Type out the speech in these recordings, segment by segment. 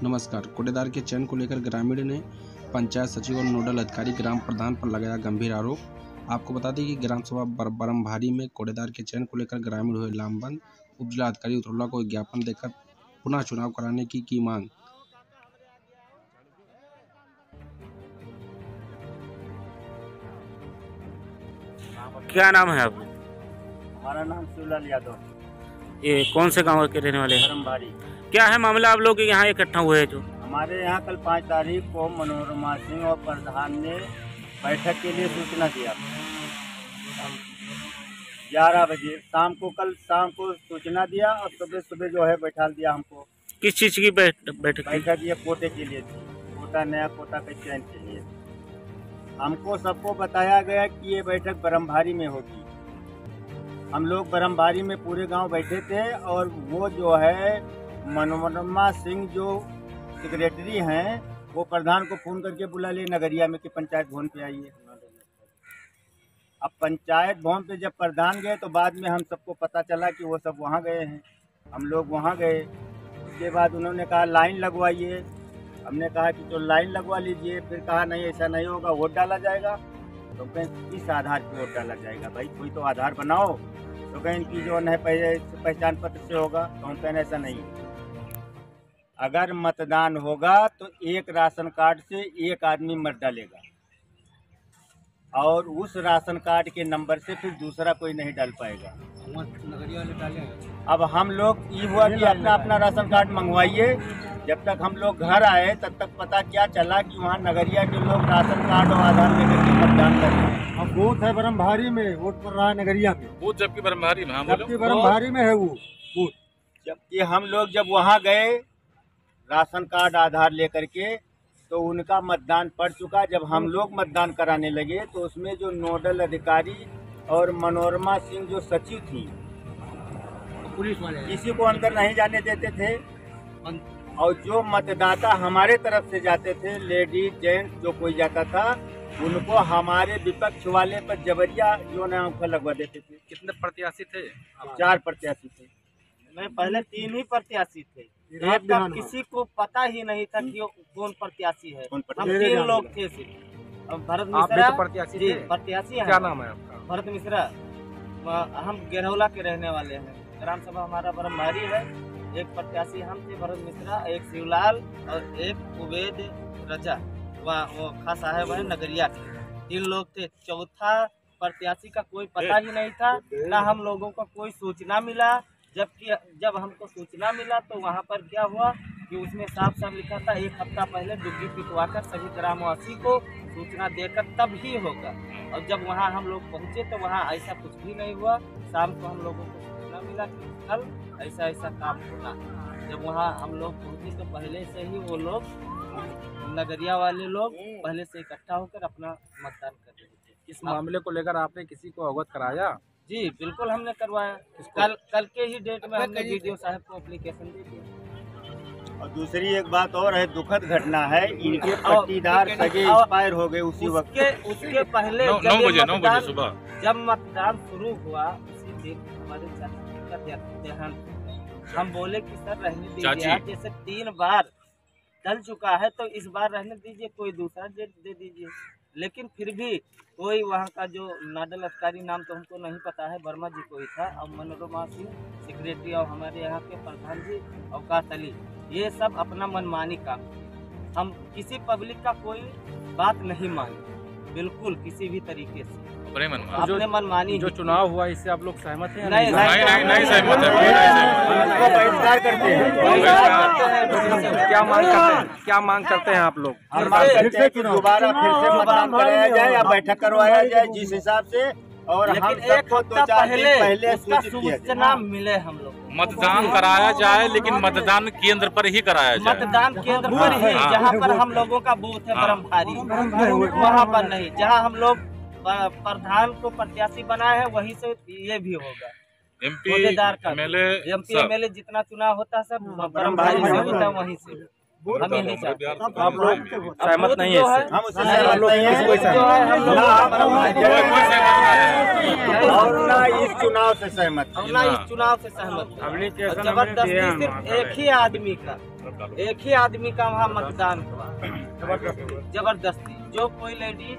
नमस्कार। कोटेदार के चयन को लेकर ग्रामीण ने पंचायत सचिव और नोडल अधिकारी ग्राम प्रधान पर लगाया गंभीर आरोप। आपको बता दें कि ग्राम सभा बरमभारी में कोटेदार के चयन को लेकर ग्रामीण हुए लामबंद। उप जिलाधिकारी उत्तरला को ज्ञापन देकर पुनः चुनाव कराने की मांग। क्या नाम है आपका? हमारा नाम शिवलाल यादव। ये कौन से गांव के रहने वाले हैं? बरमभारी। क्या है मामला, आप लोग यहाँ इकट्ठा हुए हैं? जो हमारे यहाँ कल 5 तारीख को मनोरमा सिंह और प्रधान ने बैठक के लिए सूचना दिया। 11 बजे कल शाम को सूचना दिया और सुबह जो है बैठा दिया हमको। किस चीज की बैठक? ये कोटे के लिए थी, कोटा नया कोटा के चयन के लिए। हमको सबको बताया गया कि ये बैठक बरमभारी में होगी। हम लोग बरमभारी में पूरे गांव बैठे थे और वो जो है मनोरमा सिंह जो सेक्रेटरी हैं वो प्रधान को फोन करके बुला लिए नगरिया में कि पंचायत भवन पे आइए। अब पंचायत भवन पे जब प्रधान गए तो बाद में हम सबको पता चला कि वो सब वहाँ गए हैं। हम लोग वहाँ गए, उसके बाद उन्होंने कहा लाइन लगवाइए। हमने कहा कि तो लाइन लगवा लीजिए। फिर कहा नहीं ऐसा नहीं होगा, वोट डाला जाएगा। तो कहें किस आधार पे वोट डाला जाएगा भाई, कोई तो आधार बनाओ। तो कहें कि जो है पहचान पत्र से होगा। तो हम कहें ऐसा नहीं, अगर मतदान होगा तो एक राशन कार्ड से एक आदमी मत डालेगा और उस राशन कार्ड के नंबर से फिर दूसरा कोई नहीं डाल पाएगा। नगरिया वाले डालेंगे। अब हम लोग ये हुआ कि अपना अपना राशन कार्ड मंगवाइए। जब तक हम लोग घर आए तब तक पता क्या चला कि वहाँ नगरिया के लोग राशन कार्ड और आधार लेकर के मतदान कर रहे हैं। अब बूथ है बरमभारी में, वोट पड़ रहा है नगरिया में। बूथ जबकि बरमभारी में, बरमभारी में है वो बूथ। जबकि हम लोग जब वहाँ गए राशन कार्ड आधार लेकर के तो उनका मतदान पड़ चुका। जब हम लोग मतदान कराने लगे तो उसमें जो नोडल अधिकारी और मनोरमा सिंह जो सचिव थी, पुलिस वाले किसी को अंदर नहीं जाने देते थे। और जो मतदाता हमारे तरफ से जाते थे, लेडीज जेंट्स जो कोई जाता था, उनको हमारे विपक्ष वाले पर जबरिया जो है आंखा लगवा देते थे। कितने प्रत्याशी थे? 4 प्रत्याशी थे। मैं पहले 3 ही प्रत्याशी थे। एक का किसी को पता ही नहीं था कि कौन प्रत्याशी है। हम 3 लोग थे सिर्फ। भरत मिश्रा प्रत्याशी थे? प्रत्याशी है। क्या नाम है आपका? भरत मिश्रा। हम गेरौला के रहने वाले हैं। ग्राम सभा हमारा बरमभारी है। एक प्रत्याशी हम थे भरत मिश्रा, एक शिवलाल और एक उबैद रजा, वो खास साहब है नगरिया के। 3 लोग थे। चौथा प्रत्याशी का कोई पता ही नहीं था, ना हम लोगों को कोई सूचना मिला। जबकि जब हमको सूचना मिला तो वहाँ पर क्या हुआ कि उसमें साफ साफ लिखा था 1 हफ्ता पहले डुग्गी पिटवाकर सभी ग्रामवासी को सूचना देकर तब ही होगा। और जब वहाँ हम लोग पहुँचे तो वहाँ ऐसा कुछ भी नहीं हुआ। शाम को हम लोगों को सूचना मिला कि कल ऐसा ऐसा काम होना। जब वहाँ हम लोग पहुँचे तो पहले से ही वो लोग नगरिया वाले लोग पहले से इकट्ठा होकर अपना मतदान कर रहे थे। इस मामले को लेकर आपने किसी को अवगत कराया? जी बिल्कुल हमने करवाया। कल के ही डेट में हमने वीडियो साहब को एप्लीकेशन दे दिया। और दूसरी एक बात और है, दुखद घटना है, इनके पट्टीदार सगे एक्सपायर हो गए उसी वक्त। उसके पहले 9 बजे सुबह जब मतदान शुरू हुआ उसी दिन हमारे चाची का देहांत। हम बोले कि सर रहने दीजिए, आप जैसे 3 बार डल चुका है तो इस बार रहने दीजिए, कोई दूसरा डेट दे दीजिए। लेकिन फिर भी कोई वहाँ का जो नोडल अधिकारी, नाम तो हमको नहीं पता है, वर्मा जी कोई था, और मनोरमा सिंह सेक्रेटरी, और हमारे यहाँ के प्रधान जी अवकाश अली, ये सब अपना मनमानी काम। हम किसी पब्लिक का कोई बात नहीं माने, बिल्कुल किसी भी तरीके से अपने मनमानी। जो चुनाव हुआ इससे आप लोग सहमत हैं? नहीं सहमत करते हैं। क्या मांग करते हैं आप लोग? हम मांग करते हैं कि दोबारा फिर से मतदान कराया जाए या बैठक करवाया जाए जिस हिसाब से। और हम सबको 2-4 दिन पहले सूचना मिले हम लोग। मतदान कराया जाए, लेकिन मतदान केंद्र पर ही कराया जाए। मतदान केंद्र पर ही, जहाँ पर हम लोगों का बूथ है बरमभारी, वहाँ पर नहीं। जहाँ हम लोग प्रधान को प्रत्याशी बनाए हैं वहीं से ये भी होगा। एमपी एमएलए जितना चुनाव होता है सब बरमभारी से होता है, वहीं से। हम यही चाहते हैं। आप लोग सहमत नहीं है इससे? हम उससे सहमत नहीं हैं। और ना इस चुनाव से सहमत हैं। और ना इस चुनाव से सहमत हैं। और जबरदस्ती सिर्फ एक ही आदमी का वहाँ मतदान हुआ, जबरदस्ती। जो कोई लेडीज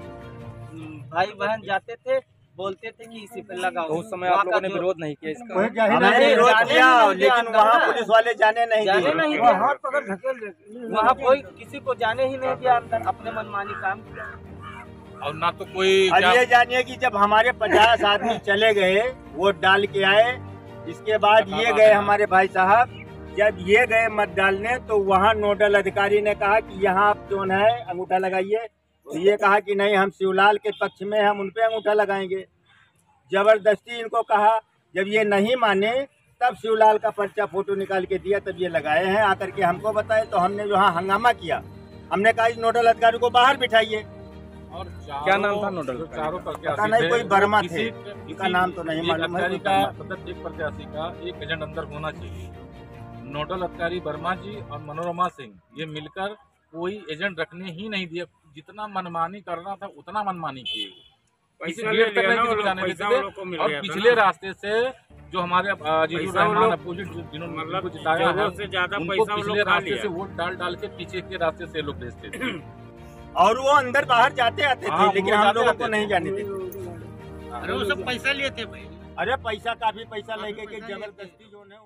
भाई बहन जाते थे, बोलते थे कि इसी पे लगाओ। तो उस समय आप लोगों ने विरोध नहीं किया इसका? हमने विरोध किया, लेकिन वहाँ पुलिस वाले जाने नहीं दिए। वहाँ कोई किसी को जाने ही नहीं दिया अंदर, अपने मनमानी काम किया। और ना तो कोई अब ये जानिए कि जब हमारे 50 आदमी चले गए, वोट डाल के आए, इसके बाद ये गए हमारे भाई साहब, जब ये गए मत डालने तो वहाँ नोडल अधिकारी ने कहा कि यहाँ आप जो है अंगूठा लगाइए। तो ये कहा कि नहीं, हम शिवलाल के पक्ष में, हम उन पे अंगूठा लगाएंगे। जबरदस्ती इनको कहा, जब ये नहीं माने तब शिवलाल का पर्चा फोटो निकाल के दिया, तब ये लगाए हैं। आकर के हमको बताए तो हमने जो हाँ हंगामा किया, हमने कहा इस नोडल अधिकारी को बाहर बिठाइए। और क्या नाम था नोडल? चारों पता नहीं, कोई वर्मा थे, इनका नाम तो नहीं मालूम है। मतलब एक प्रत्याशी का एक एजेंट अंदर होना चाहिए। नोडल अधिकारी वर्मा जी और मनोरमा सिंह ये मिलकर कोई एजेंट रखने ही नहीं दिया। जितना मनमानी करना था उतना मनमानी किए, किसी गेट तक नहीं किसी को जाने देते थे। और पिछले रास्ते से जो हमारे अजीजुर रहमान अपोजिट जिन्होंने जिताया है, उनको पिछले रास्ते से वोट डाल के पीछे के रास्ते से लोग भेजते थे। और वो अंदर बाहर जाते आते थे, लेकिन हम लोगों को नहीं जाने देते। अरे वो सब पैसा लिए थे भाई। अरे पैसा, काफी पैसा लेके के जबरदस्ती जो है